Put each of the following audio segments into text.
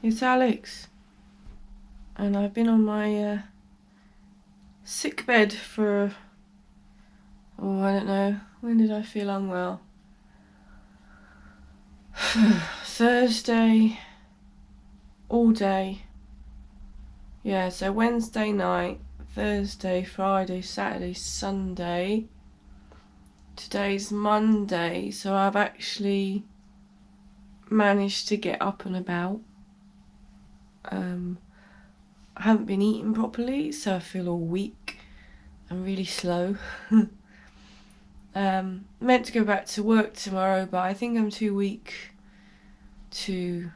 It's Alex, and I've been on my sick bed for, I don't know, when did I feel unwell? Thursday, all day. Yeah, so Wednesday night, Thursday, Friday, Saturday, Sunday. Today's Monday, so I've actually managed to get up and about. I haven't been eating properly, so I feel all weak and really slow. Meant to go back to work tomorrow, but I think I'm too weak to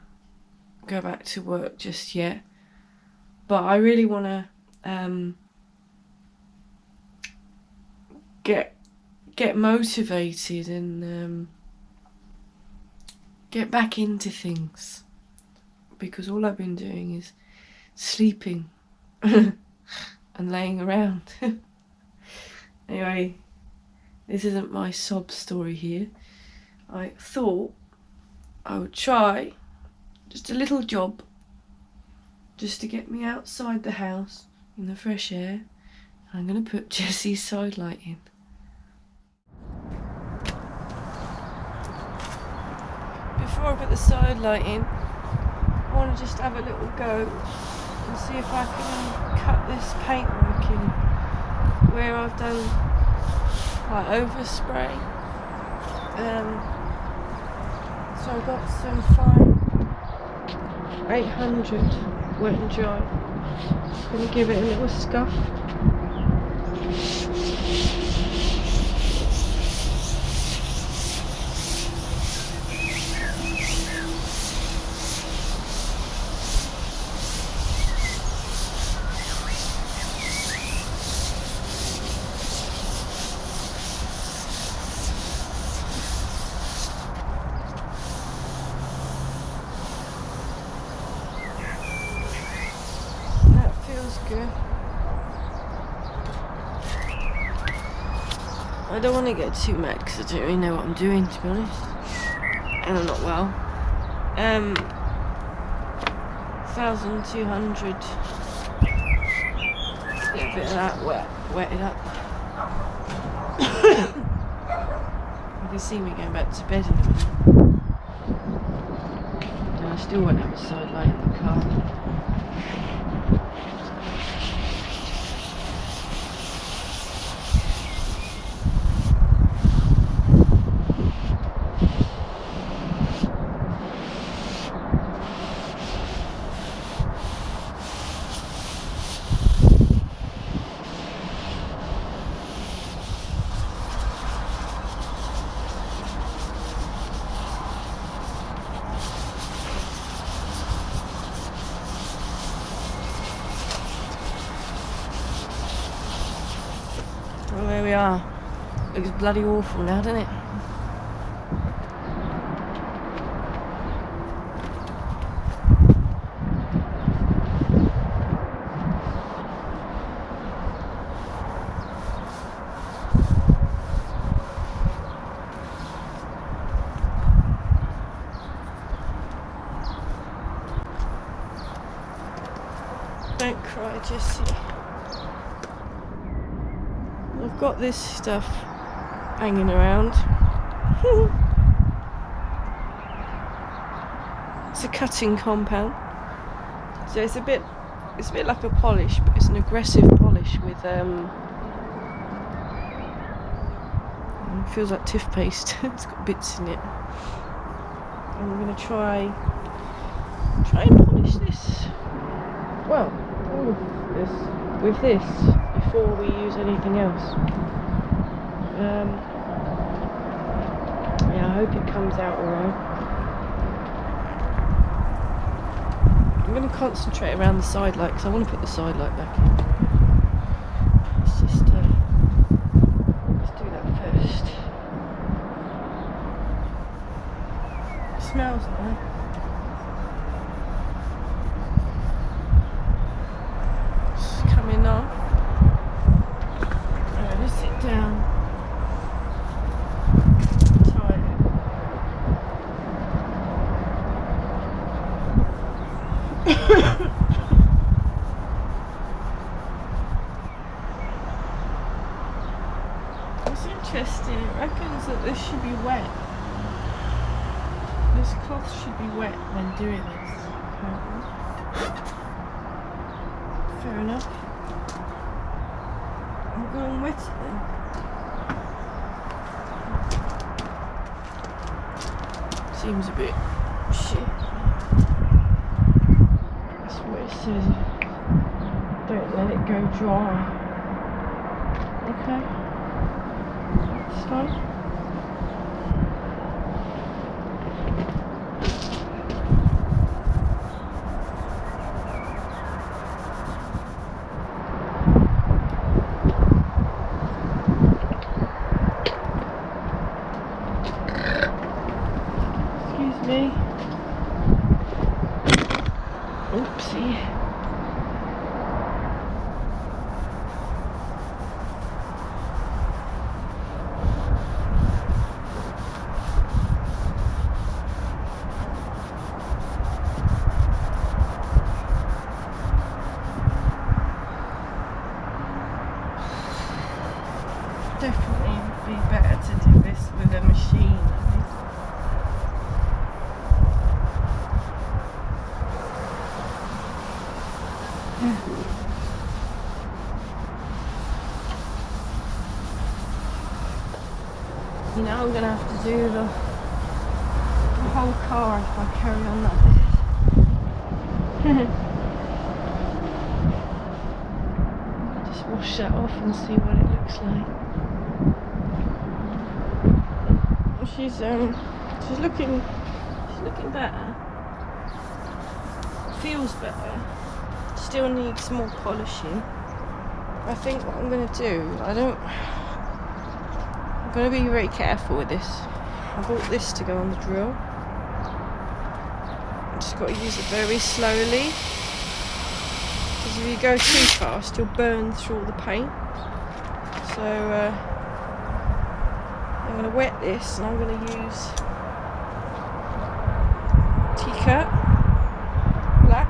go back to work just yet. But I really want to get motivated and get back into things, because all I've been doing is sleeping and laying around. Anyway, this isn't my sob story here. I thought I would try just a little job just to get me outside the house in the fresh air. I'm going to put Jessie's sidelight in. Before I put the sidelight in, I want to just have a little go and see if I can cut this paintwork in where I've done like overspray. So I've got some fine 800 wet and dry. I'm going to give it a little scuff. Good. I don't want to get too mad because I don't really know what I'm doing, to be honest, and I'm not well. 1,200. Get a bit of that wet it up. You can see me going back to bed in a minute. And I still won't have a sidelight in the car. Well, there we are. Looks bloody awful now, doesn't it? Don't cry, Jessie. I've got this stuff hanging around. It's a cutting compound, so it's a bit like a polish, but it's an aggressive polish with it feels like toothpaste. It's got bits in it. And I'm going to try and polish this. Well, all of this with this before we use anything else. Yeah, I hope it comes out alright. I'm going to concentrate around the sidelight because I want to put the sidelight back in. Let's just let's do that first. It smells nice. Coming off. Alright, let's sit down. Tie it. interesting. It reckons that this should be wet. This cloth should be wet when doing this, apparently. Fair enough. I'm going to wet it then. Seems a bit shit. That's what it says. Don't let it go dry. Okay. That's fine. Excuse me. Oopsie. Definitely be better to do this with a machine. You know, I'm gonna have to do the whole car if I carry on like this. Just wash that off and see what it looks like. She's looking better. Feels better. Still needs more polishing. I think what I'm gonna do, I'm gonna be very careful with this. I bought this to go on the drill. Just got to use it very slowly, because if you go too fast you'll burn through all the paint. So I'm going to wet this and I'm going to use T-Cut black,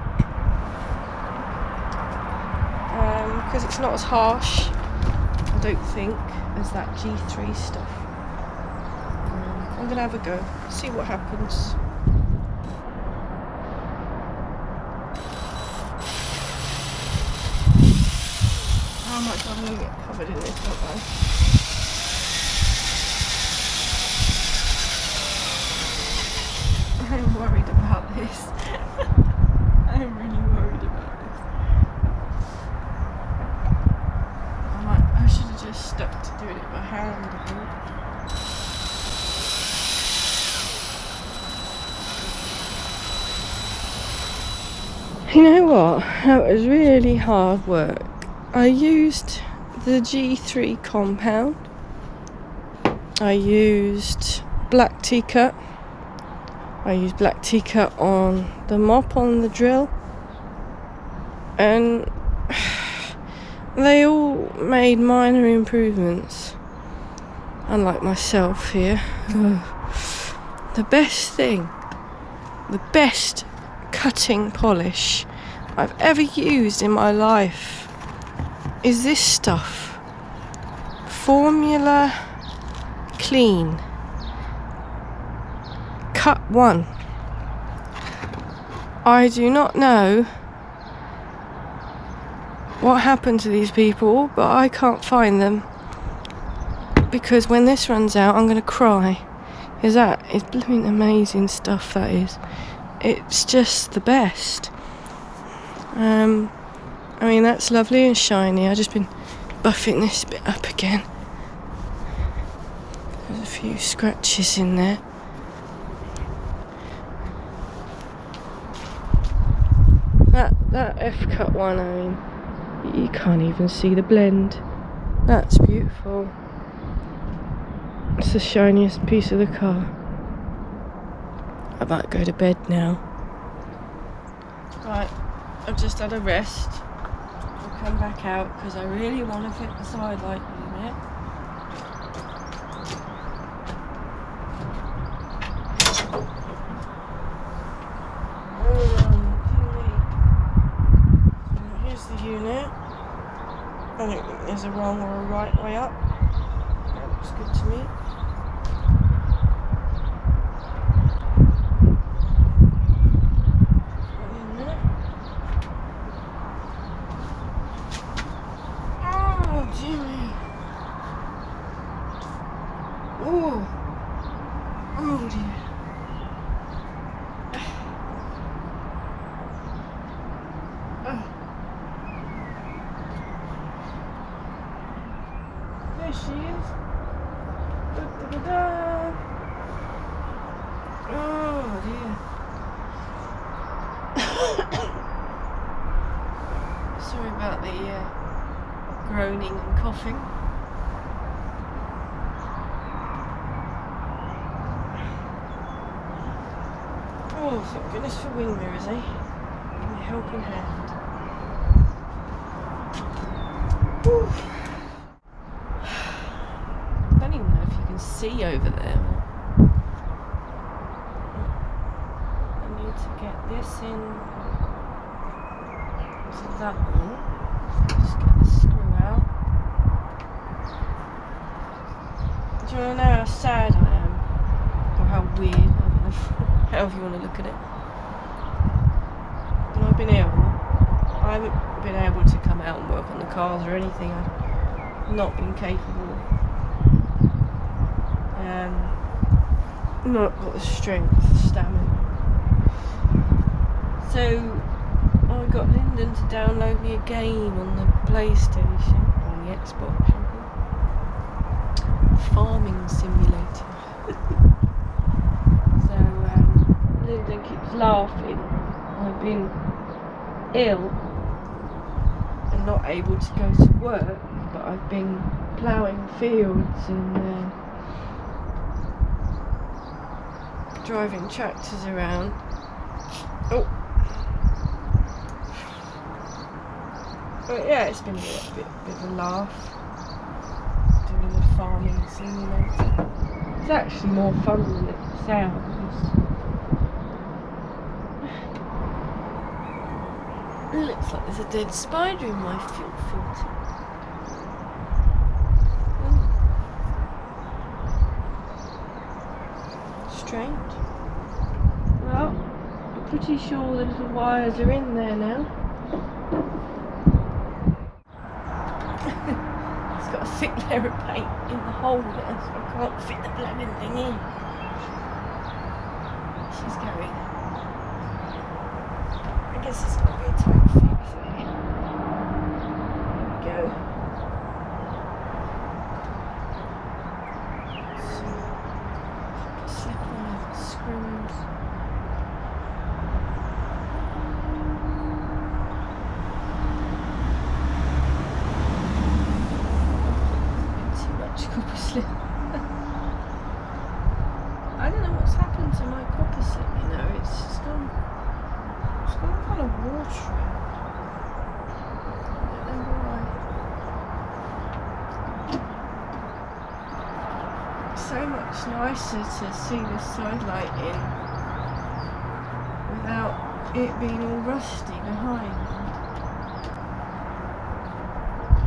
because it's not as harsh, I don't think, as that G3 stuff. I'm going to have a go, see what happens. How much I'm going to get covered in this, don't I? I'm worried about this. I'm really worried about this. I should have just stuck to doing it by hand, I think. You know what? That was really hard work. I used the G3 compound. I used black T-Cut. I used black T-Cut on the mop on the drill, and they all made minor improvements, unlike myself here. The best thing, the best cutting polish I've ever used in my life is this stuff. Formula Clean Cut 1. I do not know what happened to these people, but I can't find them, because when this runs out I'm going to cry. Is that? It's blooming amazing stuff, that is. It's just the best. I mean, that's lovely and shiny. I've just been buffing this bit up again. There's a few scratches in there. That F-cut one, I mean, you can't even see the blend. That's beautiful. It's the shiniest piece of the car. I might go to bed now. Right, I've just had a rest. I'll come back out because I really want to fit the sidelight unit. Here's the unit. I don't think there's a wrong or a right way up. looks good to me. In there. Oh, Jimmy. Oh. Oh dear. There she is. Da, da, da, da. Oh dear. Sorry about the groaning and coughing. Oh, thank goodness for wing mirrors, eh? Give me a helping hand. Whew. I don't even know if you can see over there. I need to get this in to that one. Just get the screw out. Do you want to know how sad I am? Or how weird? I don't know. However you want to look at it. When I've been ill, I haven't been able to come out and work on the cars or anything. I've not been capable. Not got the strength, stamina. So I got Lyndon to download me a game on the PlayStation, on the Xbox, Farming Simulator. So Lyndon keeps laughing. I've been ill and not able to go to work, but I've been ploughing fields and driving tractors around. Oh. But yeah, it's been a bit of a laugh doing the farming simulator. It's actually more fun than it sounds. It looks like there's a dead spider in my fuel filter. Strange. Well, I'm pretty sure the little wires are in there now. It's got a thick layer of paint in the hole there, so I can't fit the blooming thing in. She's going. I guess it's got to be a tight fit there. There we go. So, slip on the screws. Copper slip. I don't know what's happened to my copper slip, you know, it's gone kind of watery. I don't know why. It's so much nicer to see the sidelight in without it being all rusty behind.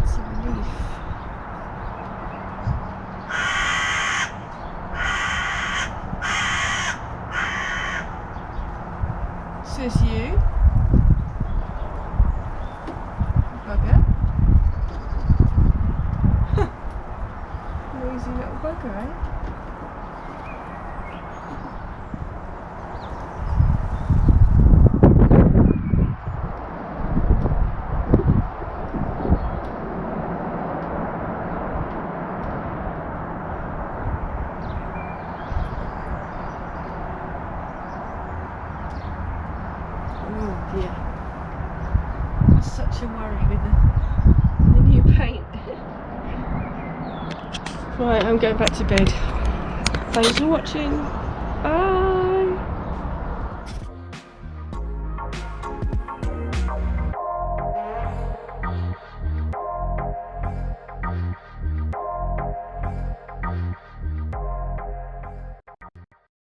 It's a relief. Says you. Bugger. Noisy little bugger, eh? Oh dear. It's such a worry with the new paint. Right, I'm going back to bed. Thanks for watching. Bye.